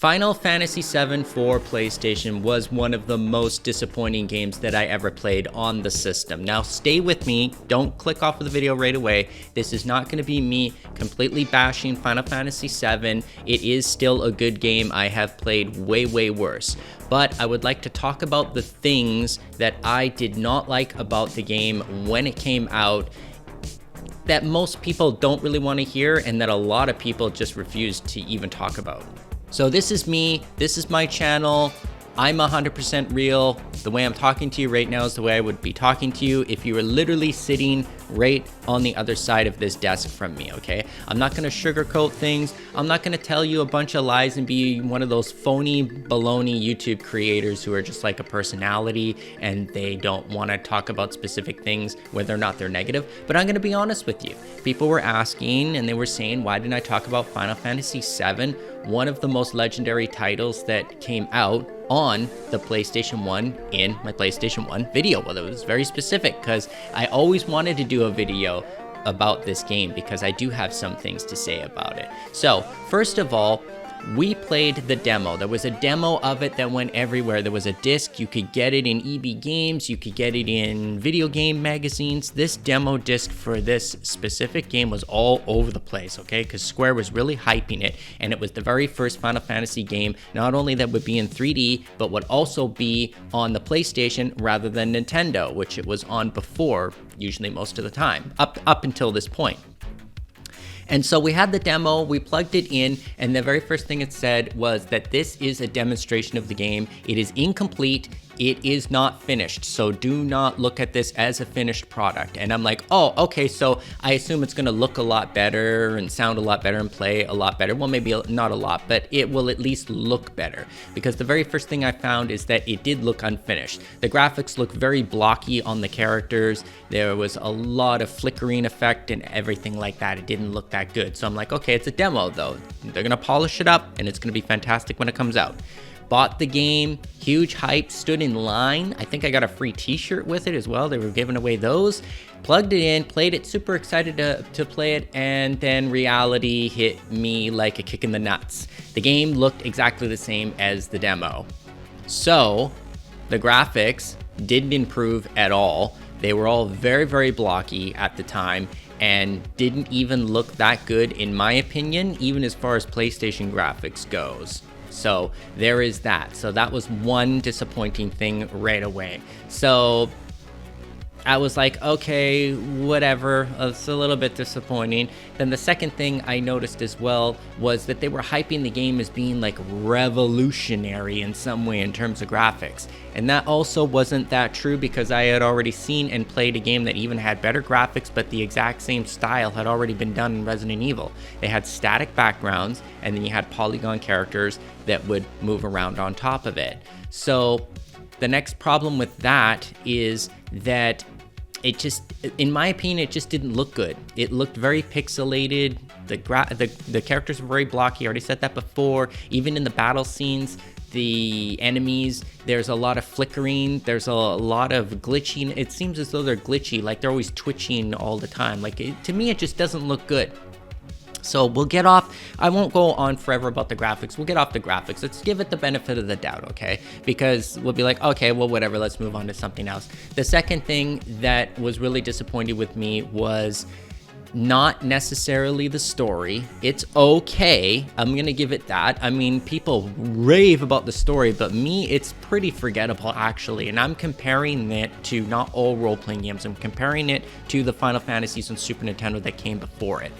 Final Fantasy VII for PlayStation was one of the most disappointing games that I ever played on the system. Now stay with me, don't click off of the video right away. This is not going to be me completely bashing Final Fantasy VII. It is still a good game. I have played way worse. But I would like to talk about the things that I did not like about the game when it came out, that most people don't really want to hear and that a lot of people just refuse to even talk about. So this is me, this is my channel, I'm 100% real. The way I'm talking to you right now is the way I would be talking to you if you were literally sitting right on the other side of this desk from me, okay? I'm not gonna sugarcoat things. I'm not gonna tell you a bunch of lies and be one of those phony baloney YouTube creators who are just like a personality and they don't wanna talk about specific things, whether or not they're negative. But I'm gonna be honest with you. People were asking and they were saying, why didn't I talk about Final Fantasy VII? One of the most legendary titles that came out on the PlayStation 1 in my PlayStation 1 video. Well, it was very specific because I always wanted to do a video about this game because I do have some things to say about it. So first of all, we played the demo. There was a demo of it that went everywhere. There was a disc. You could get it in EB Games. You could get it in video game magazines. This demo disc for this specific game was all over the place, okay? Because Square was really hyping it, and it was the very first Final Fantasy game, not only that would be in 3D, but would also be on the PlayStation rather than Nintendo, which it was on before, usually most of the time, up until this point. And so we had the demo, we plugged it in, and the very first thing it said was that this is a demonstration of the game. It is incomplete, it is not finished, so do not look at this as a finished product. And I'm like, oh, okay, so I assume it's gonna look a lot better and sound a lot better and play a lot better. Well, maybe not a lot, but it will at least look better. Because the very first thing I found is that it did look unfinished. The graphics look very blocky on the characters. There was a lot of flickering effect and everything like that. It didn't look that good. So I'm like, okay, it's a demo though. They're gonna polish it up and it's gonna be fantastic when it comes out. Bought the game, huge hype, stood in line. I think I got a free t-shirt with it as well. They were giving away those. Plugged it in, played it, super excited to play it, and then reality hit me like a kick in the nuts. The game looked exactly the same as the demo. So the graphics didn't improve at all. They were all very blocky at the time and didn't even look that good in my opinion, even as far as PlayStation graphics goes. So there is that. So that was one disappointing thing right away. So I was like, okay, whatever, it's a little bit disappointing. Then the second thing I noticed as well was that they were hyping the game as being like revolutionary in some way in terms of graphics. And that also wasn't that true because I had already seen and played a game that even had better graphics, but the exact same style had already been done in Resident Evil. They had static backgrounds and then you had polygon characters that would move around on top of it. So the next problem with that is that it just, in my opinion, it just didn't look good. It looked very pixelated. The characters were very blocky. I already said that before. Even in the battle scenes, the enemies, there's a lot of flickering. There's a lot of glitching. It seems as though they're glitchy, like they're always twitching all the time. Like to me, it just doesn't look good. So we'll get off, I won't go on forever about the graphics. We'll get off the graphics. Let's give it the benefit of the doubt, okay? Because we'll be like, okay, well, whatever, let's move on to something else. The second thing that was really disappointing with me was not necessarily the story. It's okay, I'm gonna give it that. I mean, people rave about the story, but me, it's pretty forgettable actually. And I'm comparing it to not all role-playing games. I'm comparing it to the Final Fantasies on Super Nintendo that came before it.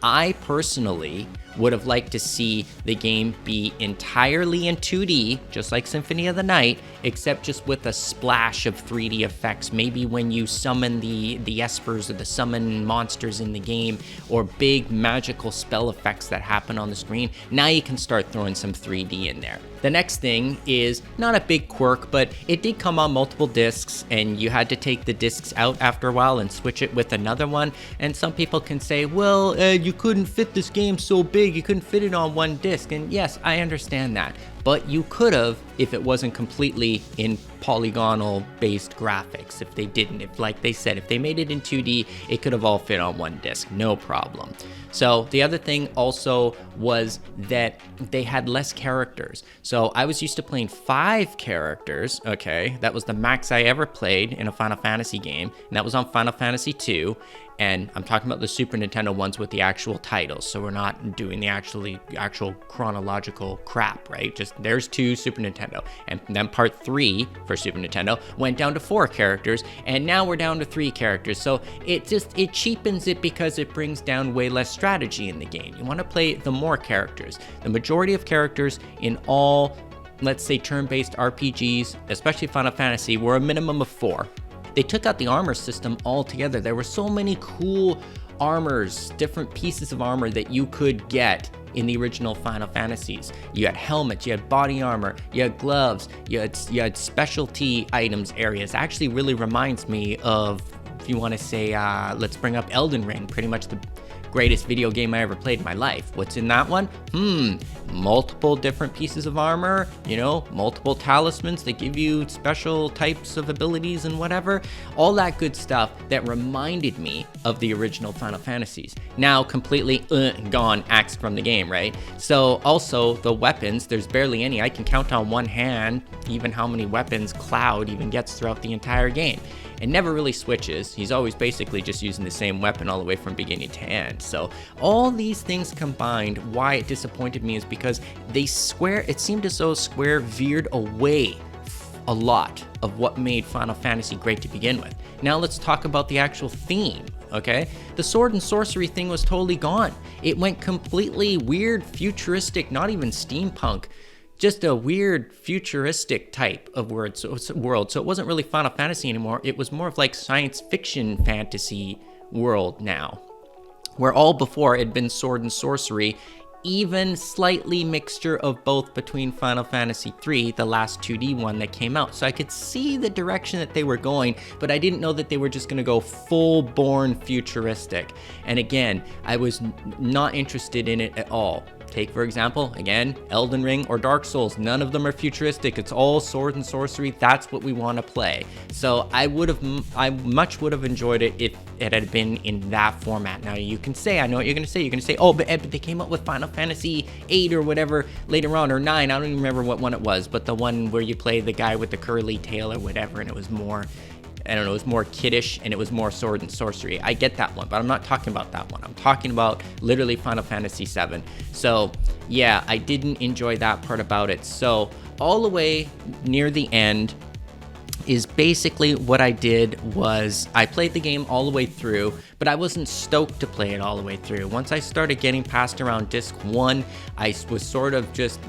I personally would have liked to see the game be entirely in 2D, just like Symphony of the Night, except just with a splash of 3D effects. Maybe when you summon the espers or the summon monsters in the game, or big magical spell effects that happen on the screen, now you can start throwing some 3D in there. The next thing is not a big quirk, but it did come on multiple discs and you had to take the discs out after a while and switch it with another one. And some people can say, well, you couldn't fit this game so big, you couldn't fit it on one disc. And yes, I understand that. but you could have if it wasn't completely in polygonal based graphics. If they didn't, if like they said, if they made it in 2D, it could have all fit on one disc, no problem. So the other thing also was that they had less characters. So I was used to playing 5 characters, okay? That was the max I ever played in a Final Fantasy game, and that was on Final Fantasy 2. And I'm talking about the Super Nintendo ones with the actual titles, so we're not doing the actual chronological crap, right? Just there's 2 Super Nintendo, and then part 3 for Super Nintendo went down to 4 characters, and now we're down to 3 characters. So it cheapens it because it brings down way less strategy in the game. You want to play the more characters. The majority of characters in all, let's say, turn-based RPGs, especially Final Fantasy, were a minimum of 4. They took out the armor system altogether. There were so many cool armors, different pieces of armor that you could get in the original Final Fantasies. You had helmets, you had body armor, you had gloves, you had specialty items areas. Actually really reminds me of, if you want to say, let's bring up Elden Ring, pretty much the greatest video game I ever played in my life. What's in that one? Multiple different pieces of armor, you know, multiple talismans that give you special types of abilities and whatever. All that good stuff that reminded me of the original Final Fantasies. Now completely gone, axed from the game, right? So also the weapons, there's barely any. I can count on one hand even how many weapons Cloud even gets throughout the entire game. It never really switches. He's always basically just using the same weapon all the way from beginning to end. So all these things combined, why it disappointed me is because it seemed as though Square veered away a lot of what made Final Fantasy great to begin with. Now let's talk about the actual theme, okay? The sword and sorcery thing was totally gone. It went completely weird, futuristic, not even steampunk, just a weird futuristic type of world. So it wasn't really Final Fantasy anymore. It was more of like science fiction fantasy world now, where all before it had been sword and sorcery, even slightly mixture of both between Final Fantasy 3, the last 2D one that came out. So I could see the direction that they were going, but I didn't know that they were just gonna go full-born futuristic. And again, I was not interested in it at all. Take, for example, again, Elden Ring or Dark Souls. None of them are futuristic. It's all sword and sorcery. That's what we want to play. So I much would have enjoyed it if it had been in that format. Now you can say, I know what you're going to say. You're going to say, oh, but they came up with Final Fantasy 8 or whatever later on, or 9. I don't even remember what one it was, but the one where you play the guy with the curly tail or whatever, and it was more, I don't know, it was more kiddish and it was more sword and sorcery. I get that one, but I'm not talking about that one. I'm talking about literally Final Fantasy 7. So yeah, I didn't enjoy that part about it. So all the way near the end is basically what I did was I played the game all the way through, but I wasn't stoked to play it all the way through. Once I started getting past around disc 1, I was sort of just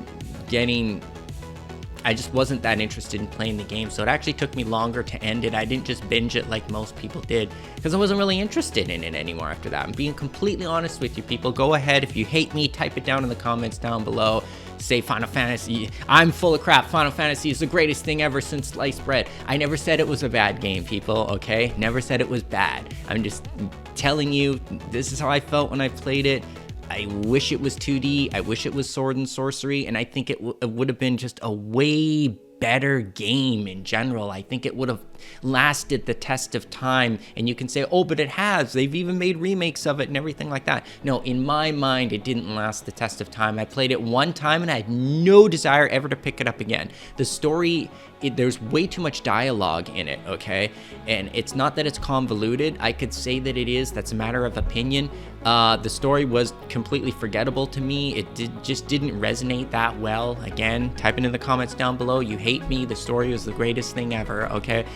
I just wasn't that interested in playing the game, so it actually took me longer to end it. I didn't just binge it like most people did, because I wasn't really interested in it anymore after that. I'm being completely honest with you, people. Go ahead, if you hate me, type it down in the comments down below. Say Final Fantasy, I'm full of crap. Final Fantasy is the greatest thing ever since sliced bread. I never said it was a bad game, people, okay? Never said it was bad. I'm just telling you, this is how I felt when I played it. I wish it was 2D, I wish it was sword and sorcery, and I think it would have been just a way better game in general. I think it would have lasted the test of time, and you can say, oh, but it has. They've even made remakes of it and everything like that. No, in my mind, it didn't last the test of time. I played it one time, and I had no desire ever to pick it up again. The story, there's way too much dialogue in it, okay? And it's not that it's convoluted. I could say that it is. That's a matter of opinion. The story was completely forgettable to me. It just didn't resonate that well. Again, type it in the comments down below. You hate me. The story was the greatest thing ever, okay?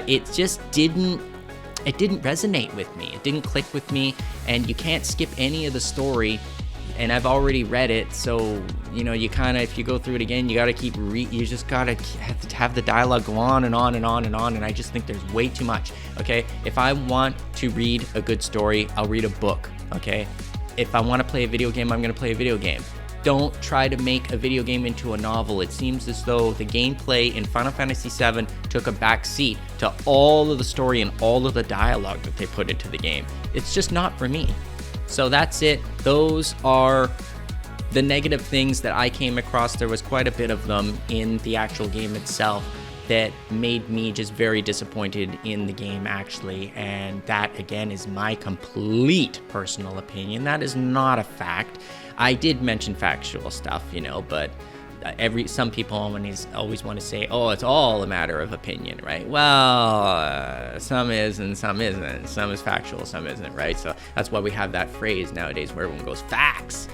It just didn't resonate with me. It didn't click with me, and you can't skip any of the story. And I've already read it, so, you know, you kind of, if you go through it again, you gotta you just gotta have the dialogue go on and on and on and on, and I just think there's way too much, okay? If I want to read a good story, I'll read a book, okay? If I want to play a video game, I'm gonna play a video game. Don't try to make a video game into a novel. It seems as though the gameplay in Final Fantasy VII took a back seat to all of the story and all of the dialogue that they put into the game. It's just not for me. So that's it. Those are The negative things that I came across, there was quite a bit of them in the actual game itself that made me just very disappointed in the game actually, and that again is my complete personal opinion. That is not a fact. I did mention factual stuff, you know, but some people always want to say, oh, it's all a matter of opinion, right? Well, some is and some isn't. Some is factual, some isn't, right? So that's why we have that phrase nowadays where everyone goes, facts.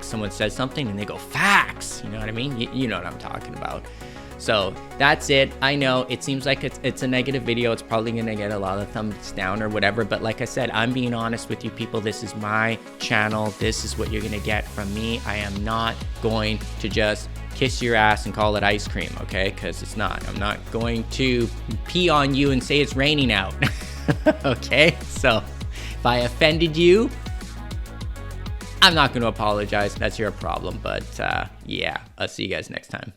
Someone says something and they go, facts. You know what I mean? You know what I'm talking about. So that's it. I know it seems like it's a negative video. It's probably going to get a lot of thumbs down or whatever. But like I said, I'm being honest with you people. This is my channel. This is what you're going to get from me. I am not going to just kiss your ass and call it ice cream, okay? Because it's not. I'm not going to pee on you and say it's raining out. Okay? So if I offended you, I'm not going to apologize. That's your problem. But yeah, I'll see you guys next time.